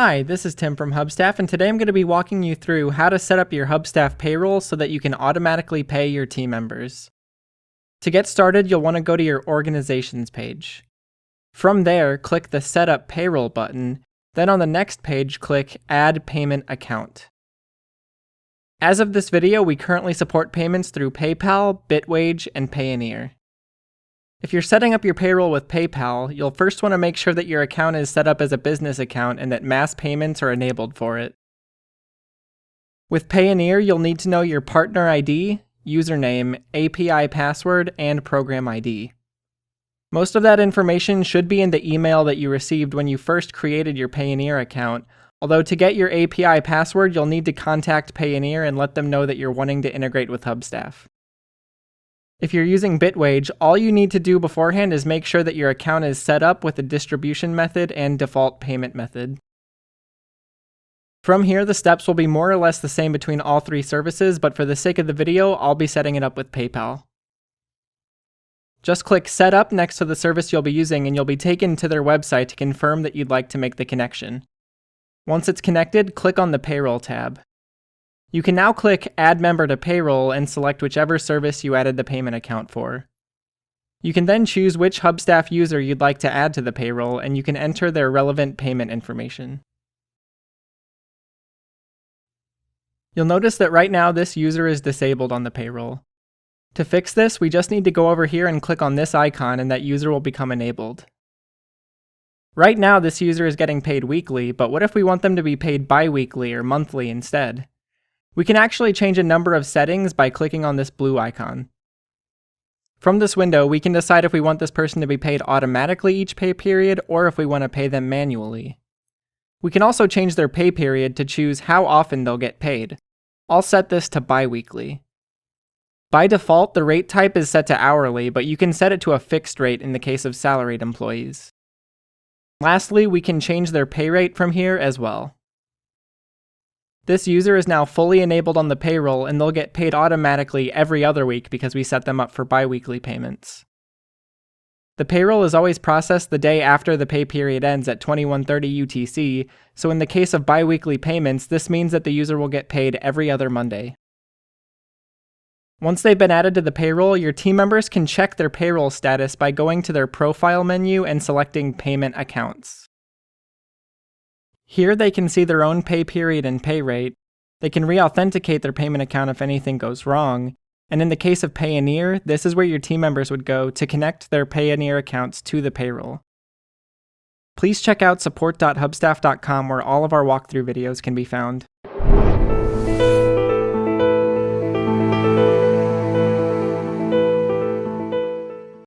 Hi, this is Tim from Hubstaff, and today I'm going to be walking you through how to set up your Hubstaff payroll so that you can automatically pay your team members. To get started, you'll want to go to your Organizations page. From there, click the Setup Payroll button, then on the next page, click Add Payment Account. As of this video, we currently support payments through PayPal, Bitwage, and Payoneer. If you're setting up your payroll with PayPal, you'll first want to make sure that your account is set up as a business account and that mass payments are enabled for it. With Payoneer, you'll need to know your partner ID, username, API password, and program ID. Most of that information should be in the email that you received when you first created your Payoneer account, although to get your API password, you'll need to contact Payoneer and let them know that you're wanting to integrate with Hubstaff. If you're using Bitwage, all you need to do beforehand is make sure that your account is set up with the distribution method and default payment method. From here, the steps will be more or less the same between all three services, but for the sake of the video, I'll be setting it up with PayPal. Just click Setup next to the service you'll be using and you'll be taken to their website to confirm that you'd like to make the connection. Once it's connected, click on the Payroll tab. You can now click Add Member to Payroll and select whichever service you added the payment account for. You can then choose which Hubstaff user you'd like to add to the payroll, and you can enter their relevant payment information. You'll notice that right now this user is disabled on the payroll. To fix this, we just need to go over here and click on this icon and that user will become enabled. Right now this user is getting paid weekly, but what if we want them to be paid bi-weekly or monthly instead? We can actually change a number of settings by clicking on this blue icon. From this window, we can decide if we want this person to be paid automatically each pay period or if we want to pay them manually. We can also change their pay period to choose how often they'll get paid. I'll set this to bi-weekly. By default, the rate type is set to hourly, but you can set it to a fixed rate in the case of salaried employees. Lastly, we can change their pay rate from here as well. This user is now fully enabled on the payroll and they'll get paid automatically every other week because we set them up for bi-weekly payments. The payroll is always processed the day after the pay period ends at 21:30 UTC, so in the case of bi-weekly payments, this means that the user will get paid every other Monday. Once they've been added to the payroll, your team members can check their payroll status by going to their profile menu and selecting Payment Accounts. Here they can see their own pay period and pay rate, they can re-authenticate their payment account if anything goes wrong, and in the case of Payoneer, this is where your team members would go to connect their Payoneer accounts to the payroll. Please check out support.hubstaff.com where all of our walkthrough videos can be found.